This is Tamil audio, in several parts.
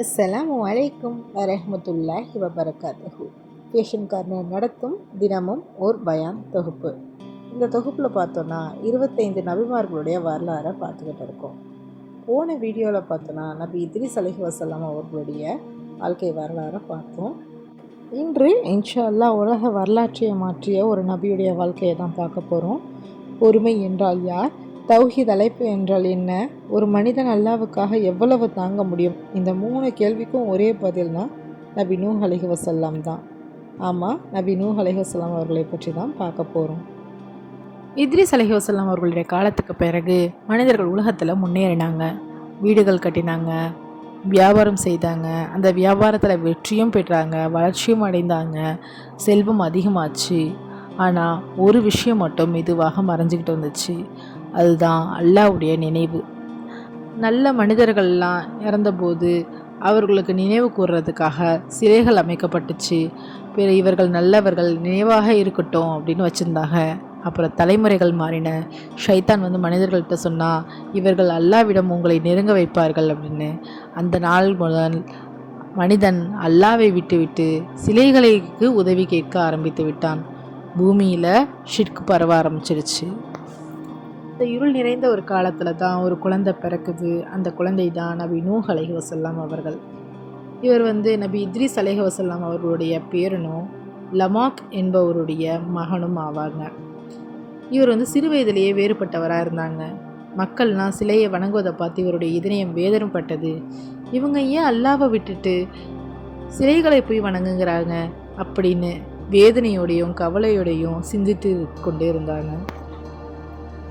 அஸ்ஸலாமு அலைக்கும் வரஹ்மத்துல்லாஹி வபரகாத்துஹு. பேஷன் கார்னர் நடத்தும் தினமும் ஓர் பயான் தொகுப்பு. இந்த தொகுப்பில் பார்த்தோன்னா 25 நபிமார்களுடைய வரலாறை பார்த்துக்கிட்டு இருக்கோம். போன வீடியோவில் பார்த்தோன்னா நபி இத்ரிஸ் அலைஹிஸ்ஸலாம் அவர்களுடைய வாழ்க்கை வரலாறை பார்த்தோம். இன்று இன்ஷா அல்லாஹ் உலக வரலாற்றை மாற்றிய ஒரு நபியுடைய வாழ்க்கையை தான் பார்க்க போகிறோம். பொறுமை என்றால் யார்? தௌஹீத் அழைப்பு என்றால் என்ன? ஒரு மனிதன் அல்லாஹ்வுக்காக எவ்வளவு தாங்க முடியும்? இந்த 3 கேள்விக்கும் ஒரே பதில் தான் நபி நூஹ் அலைஹிஸ்ஸலாம் தான். ஆமாம், நபி நூஹ் அலைஹிஸ்ஸலாம் அவர்களை பற்றி தான் பார்க்க போகிறோம். இத்ரிஸ் அலைஹிஸ்ஸலாம் அவர்களுடைய காலத்துக்கு பிறகு மனிதர்கள் உலகத்தில் முன்னேறினாங்க, வீடுகள் கட்டினாங்க, வியாபாரம் செய்தாங்க. அந்த வியாபாரத்தில் வெற்றியும் பெற்றாங்க, வளர்ச்சியும் அடைந்தாங்க, செல்வம் அதிகமாச்சு. ஆனால் ஒரு விஷயம் மட்டும் மெதுவாக மறைஞ்சிக்கிட்டு வந்துச்சு. அதுதான் அல்லாஹ்வுடைய நினைவு. நல்ல மனிதர்கள்லாம் இறந்தபோது அவர்களுக்கு நினைவு கூறுறதுக்காக சிலைகள் அமைக்கப்பட்டுச்சு. பிற இவர்கள் நல்லவர்கள் நினைவாக இருக்கட்டும் அப்படின்னு வச்சுருந்தாங்க. அப்புறம் தலைமுறைகள் மாறின. ஷைத்தான் மனிதர்கள்ட்ட சொன்னால் இவர்கள் அல்லாஹ்விடம் உங்களை நெருங்க வைப்பார்கள் அப்படின்னு. அந்த நாள் முதல் மனிதன் அல்லாஹ்வை விட்டுவிட்டு சிலைகளுக்கு உதவி கேட்க ஆரம்பித்து விட்டான். பூமியில் ஷிர்க் பரவ ஆரம்பிச்சிருச்சு. இந்த இருள் நிறைந்த ஒரு காலத்தில் தான் ஒரு குழந்தை பிறக்குது. அந்த குழந்தை தான் நபி நூஹ் அலைஹிஸ்ஸலாம் அவர்கள். இவர் நபி இத்ரிஸ் அலைஹிஸ்ஸலாம் அவர்களுடைய பேரனும் லமாக் என்பவருடைய மகனும் ஆவாங்க. இவர் சிறு வயதிலேயே வேறுபட்டவராக இருந்தாங்க. மக்கள்லாம் சிலையை வணங்குவதை பார்த்து இவருடைய இதயம் வேதனைப்பட்டது. இவங்க ஏன் அல்லாஹ்வை விட்டுட்டு சிலைகளை போய் வணங்குங்கிறாங்க அப்படின்னு வேதனையோடையும் கவலையோடையும் சிந்தித்து கொண்டு இருந்தாங்க.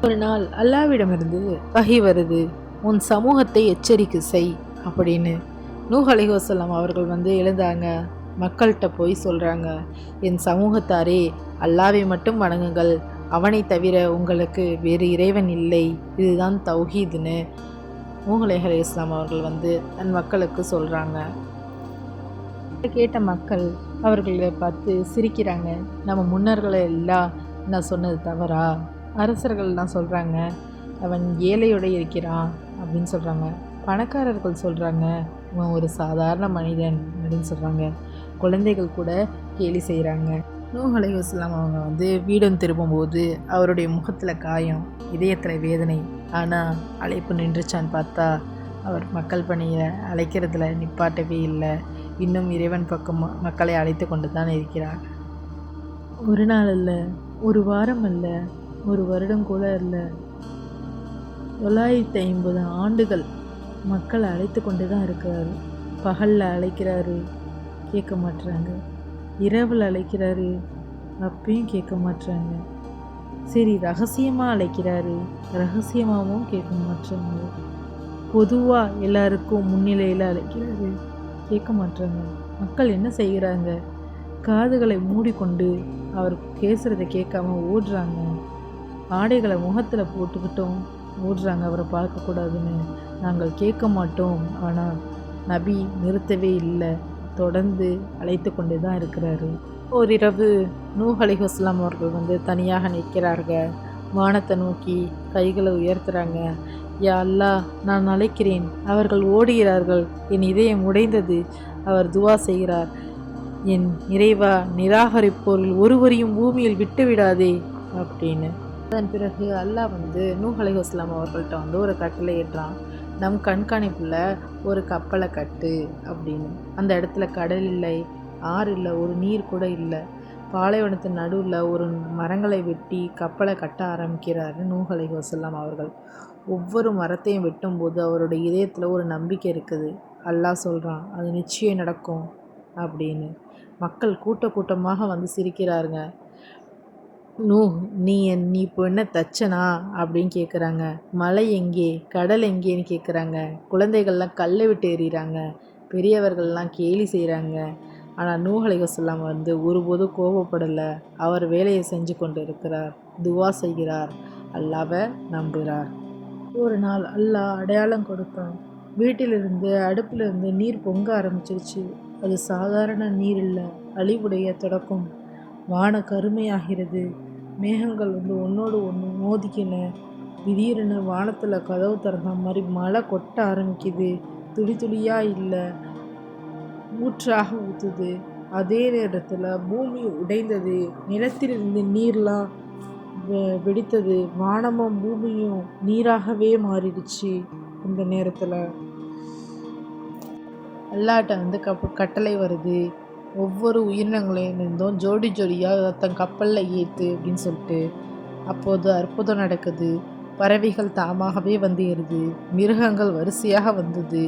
ஒரு நாள் அல்லாஹ்விடமிருந்து வஹி வருது, உன் சமூகத்தை எச்சரிக்கை செய் அப்படின்னு. நூஹ் அலைஹிஸ்ஸலாம் அவர்கள் எழுந்தாங்க. மக்கள்கிட்ட போய் சொல்கிறாங்க, என் சமூகத்தாரே, அல்லாஹ்வை மட்டும் வணங்குங்கள், அவனை தவிர உங்களுக்கு வேறு இறைவன் இல்லை, இதுதான் தௌஹீதுன்னு நூஹ் அலைஹிஸ்ஸலாம் அவர்கள் தன் மக்களுக்கு சொல்கிறாங்க. கேட்ட மக்கள் அவர்களை பார்த்து சிரிக்கிறாங்க. நம்ம முன்னர்களை எல்லாம் நான் சொன்னது தவறா? அரசர்கள்லாம் சொல்கிறாங்க அவன் ஏழையோடு இருக்கிறான் அப்படின்னு சொல்கிறாங்க. பணக்காரர்கள் சொல்கிறாங்க அவன் ஒரு சாதாரண மனிதன் அப்படின்னு சொல்கிறாங்க. குழந்தைகள் கூட கேலி செய்கிறாங்க. நூஹ் அலைஹிஸ்ஸலாம் அவங்க வீடும் திரும்பும்போது அவருடைய முகத்தில் காயம், இதயத்தில் வேதனை. ஆனால் அழைப்பு நின்றுச்சான்னு பார்த்தா அவர் மக்கள் பணியை அழைக்கிறதுல நிப்பாட்டவே இல்லை. இன்னும் இறைவன் பக்கம் மக்களை அழைத்து கொண்டு தான் இருக்கிறார். ஒரு நாள் அல்ல, ஒரு வாரம் அல்ல, ஒரு வருடம் கூட இல்லை, 950 ஆண்டுகள் மக்களை அழைத்து கொண்டு தான் இருக்கிறாரு. பகலில் அழைக்கிறாரு, கேட்க மாட்டுறாங்க. இரவில் அழைக்கிறாரு, அப்பயும் கேட்க மாட்டுறாங்க. சரி, ரகசியமாக அழைக்கிறாரு, ரகசியமாகவும் கேட்க மாட்டுறாங்க. பொதுவாக எல்லாருக்கும் முன்னிலையில் அழைக்கிறாரு, கேட்க மாட்டுறாங்க. மக்கள் என்ன செய்கிறாங்க? காதுகளை மூடிக்கொண்டு அவர் பேசுகிறத கேட்காம ஓடுறாங்க. ஆடைகளை முகத்தில் போட்டுக்கிட்டோம் ஓடுறாங்க, அவரை பார்க்கக்கூடாதுன்னு. நாங்கள் கேட்க மாட்டோம். ஆனால் நபி நிறுத்தவே இல்லை, தொடர்ந்து அழைத்து கொண்டு தான் இருக்கிறாரு. ஓரிரவு நூஹ் அலைஹிஸ்ஸலாம் அவர்கள் தனியாக நிற்கிறார்கள். வானத்தை நோக்கி கைகளை உயர்த்துறாங்க. யா அல்லாஹ், நான் அழைக்கிறேன், அவர்கள் ஓடுகிறார்கள், என் இதயம் உடைந்தது. அவர் துவா செய்கிறார், என் இறைவா, நிராகரிப்போரில் ஒருவரையும் பூமியில் விட்டுவிடாதே அப்படின்னு. அதன் பிறகு அல்லாஹ் நூஹ் அலைஹிஸ்ஸலாம் அவர்கள்ட்ட ஒரு கட்டளை ஏற்றான், நம் கண்காணிப்பில் ஒரு கப்பலை கட்டு அப்படின்னு. அந்த இடத்துல கடல் இல்லை, ஆறு இல்லை, ஒரு நீர் கூட இல்லை. பாலைவனத்தின் நடுவில் ஒரு மரங்களை வெட்டி கப்பலை கட்ட ஆரம்பிக்கிறாரு நூஹ் அலைஹிஸ்ஸலாம் அவர்கள். ஒவ்வொரு மரத்தையும் வெட்டும்போது அவருடைய இதயத்தில் ஒரு நம்பிக்கை இருக்குது. அல்லாஹ் சொல்கிறான், அது நிச்சயம் நடக்கும் அப்படின்னு. மக்கள் கூட்டமாக சிரிக்கிறாருங்க. நூஹ், நீ இப்போ என்ன தச்சனா அப்படின்னு கேட்குறாங்க. மலை எங்கே, கடல் எங்கேன்னு கேட்குறாங்க. குழந்தைகள்லாம் கல்லை விட்டு எறிகிறாங்க, பெரியவர்கள்லாம் கேலி செய்கிறாங்க. ஆனால் நூஹ் அலைஹிஸ்ஸலாம் ஒருபோதும் கோபப்படலை. அவர் வேலையை செஞ்சு கொண்டு இருக்கிறார், துவா செய்கிறார், அல்லாஹ்வை நம்புகிறார். ஒரு நாள் அல்லாஹ் அடையாளம் கொடுத்தான். வீட்டிலிருந்து அடுப்பிலிருந்து நீர் பொங்க ஆரம்பிச்சிருச்சு. அது சாதாரண நீர் இல்லை, அழிவுடைய தொடக்கம். வான கருமையாகிறது. மேகங்கள் ஒன்றோடு ஒன்று மோதிக்கின. திடீர்னு வானத்தில் கதவு திறந்த மாதிரி மழை கொட்ட ஆரம்பிக்குது. துளி துளியாக இல்லை, ஊற்றாக ஊற்றுது. அதே நேரத்தில் பூமி உடைந்தது, நிலத்திலிருந்து நீர்லாம் வெடித்தது, வானமும் பூமியும் நீராகவே மாறிடுச்சு. இந்த நேரத்தில் அல்லாட்ட கட்டளை வருது, ஒவ்வொரு உயிரினங்களிலிருந்தும் ஜோடி ஜோடியாக தன் கப்பலில் ஏற்று அப்படின்னு சொல்லிட்டு. அப்போது அற்புதம் நடக்குது. பறவைகள் தாமாகவே வந்து ஏறுது, மிருகங்கள் வரிசையாக வந்தது,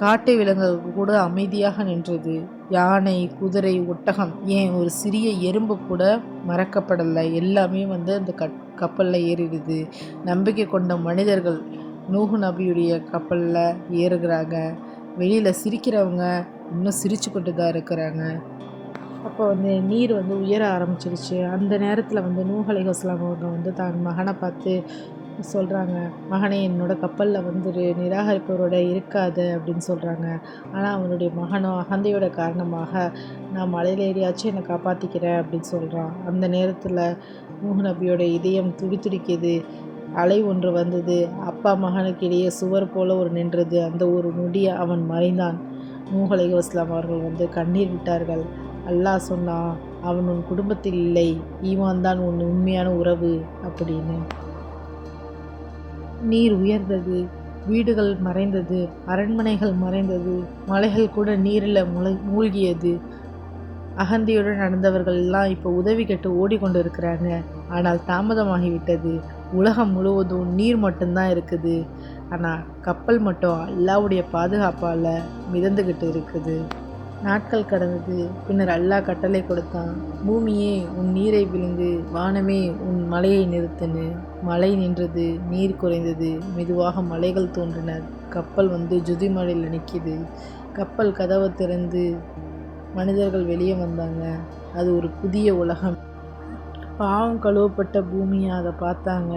காட்டு விலங்குகள் கூட அமைதியாக நின்றது. யானை, குதிரை, ஒட்டகம், ஏன் ஒரு சிறிய எறும்பு கூட மறக்கப்படலை. எல்லாமே வந்து அந்த கப்பலில் ஏறிடுது. நம்பிக்கை கொண்ட மனிதர்கள் நூஹ் நபியுடைய கப்பலில் ஏறுகிறாங்க. வெளியில் சிரிக்கிறவங்க இன்னும் சிரிச்சு கொண்டு தான் இருக்கிறாங்க. அப்போ வந்து நீர் வந்து உயர ஆரம்பிச்சிருச்சு. அந்த நேரத்தில் வந்து நூஹ் அலைஹிஸ்ஸலாம் அவங்க வந்து தன் மகனை பார்த்து சொல்கிறாங்க, மகனே என்னோட கப்பலில் வந்துரு, நிராகரிப்பவரோட இருக்காத அப்படின்னு சொல்கிறாங்க. ஆனால் அவனுடைய மகனோ அகந்தையோட காரணமாக நான் மலையில் ஏறியாச்சும் என்னை காப்பாற்றிக்கிறேன் அப்படின்னு சொல்கிறான். அந்த நேரத்தில் நூஹ் நபியோட இதயம் துடிதுடிக்குது. அலை ஒன்று வந்தது, அப்பா மகனுக்கு இடையே சுவர் போல ஒரு நின்றது. அந்த ஒரு நொடி அவன் மறைந்தான். நூஹ் அலைஹிஸ்ஸலாம் அவர்கள் வந்து கண்ணீர் விட்டார்கள். அல்லாஹ் சொன்னான், அவன் உன் குடும்பத்தில் இல்லை, ஈமான் தான் உன் உண்மையான உறவு அப்படின்னு. நீர் உயர்ந்தது, வீடுகள் மறைந்தது, அரண்மனைகள் மறைந்தது, மலைகள் கூட நீரில் மூழ்கியது. அகந்தியுடன் நடந்தவர்கள் எல்லாம் இப்போ உதவி கேட்டு ஓடிக்கொண்டு இருக்கிறாங்க. ஆனால் தாமதமாகிவிட்டது. உலகம் முழுவதும் நீர் மட்டும்தான் இருக்குது. ஆனால் கப்பல் மட்டும் அல்லாவுடைய பாதுகாப்பால் மிதந்துக்கிட்டு இருக்குது. நாட்கள் கடந்தது. பின்னர் அல்லாஹ் கட்டளை கொடுத்தான், பூமியே உன் நீரை விழுங்கு, வானமே உன் மலையை நிறுத்துன்னு. மழை நின்றது, நீர் குறைந்தது, மெதுவாக மலைகள் தோன்றின. கப்பல் வந்து ஜுதி மலையில் நிற்கிது. கப்பல் கதவை திறந்து மனிதர்கள் வெளியே வந்தாங்க. அது ஒரு புதிய உலகம். பாவம் கழுவப்பட்ட பூமியை அதை பார்த்தாங்க.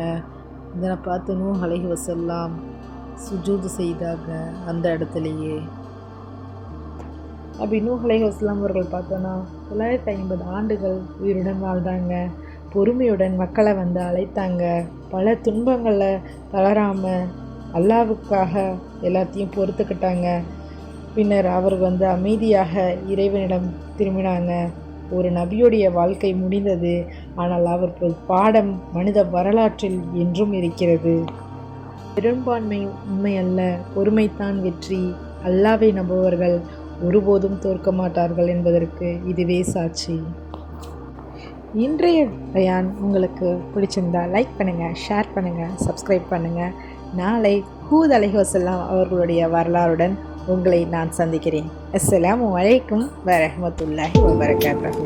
இதனை பார்த்து நூஹ் அலைஹிஸ்ஸலாம் சுஜூது செய்தாங்க அந்த இடத்துலையே. அப்படி நூஹ் அலைஹிஸ்ஸலாம் அவர்கள் பார்த்தோன்னா 950 ஆண்டுகள் உயிருடன் வாழ்ந்தாங்க. பொறுமையுடன் மக்களை வந்து அழைத்தாங்க. பல துன்பங்களை தளராமல் அல்லாவுக்காக எல்லாத்தையும் பொறுத்துக்கிட்டாங்க. பின்னர் அவர் வந்து அமைதியாக இறைவனிடம் திரும்பினாங்க. ஒரு நபியுடைய வாழ்க்கை முடிந்தது. ஆனால் அவர் பாடம் மனித வரலாற்றில் என்றும் இருக்கிறது. பெரும்பான்மை உண்மை அல்ல, பொறுமைத்தான் வெற்றி. அல்லாவை நம்புபவர்கள் ஒருபோதும் தோற்க மாட்டார்கள் என்பதற்கு இதுவே சாட்சி. இன்றைய பயான் உங்களுக்கு பிடிச்சிருந்தா லைக் பண்ணுங்கள், ஷேர் பண்ணுங்கள், சப்ஸ்கிரைப் பண்ணுங்கள். நாளை ஹூத் அலைஹிஸ்ஸலாம் அவர்களுடைய வரலாறுடன் உங்களை நான் சந்திக்கிறேன். அஸ்ஸலாமு அலைக்கும் வரஹ்மத்துல்லாஹி வபரகாத்துஹு.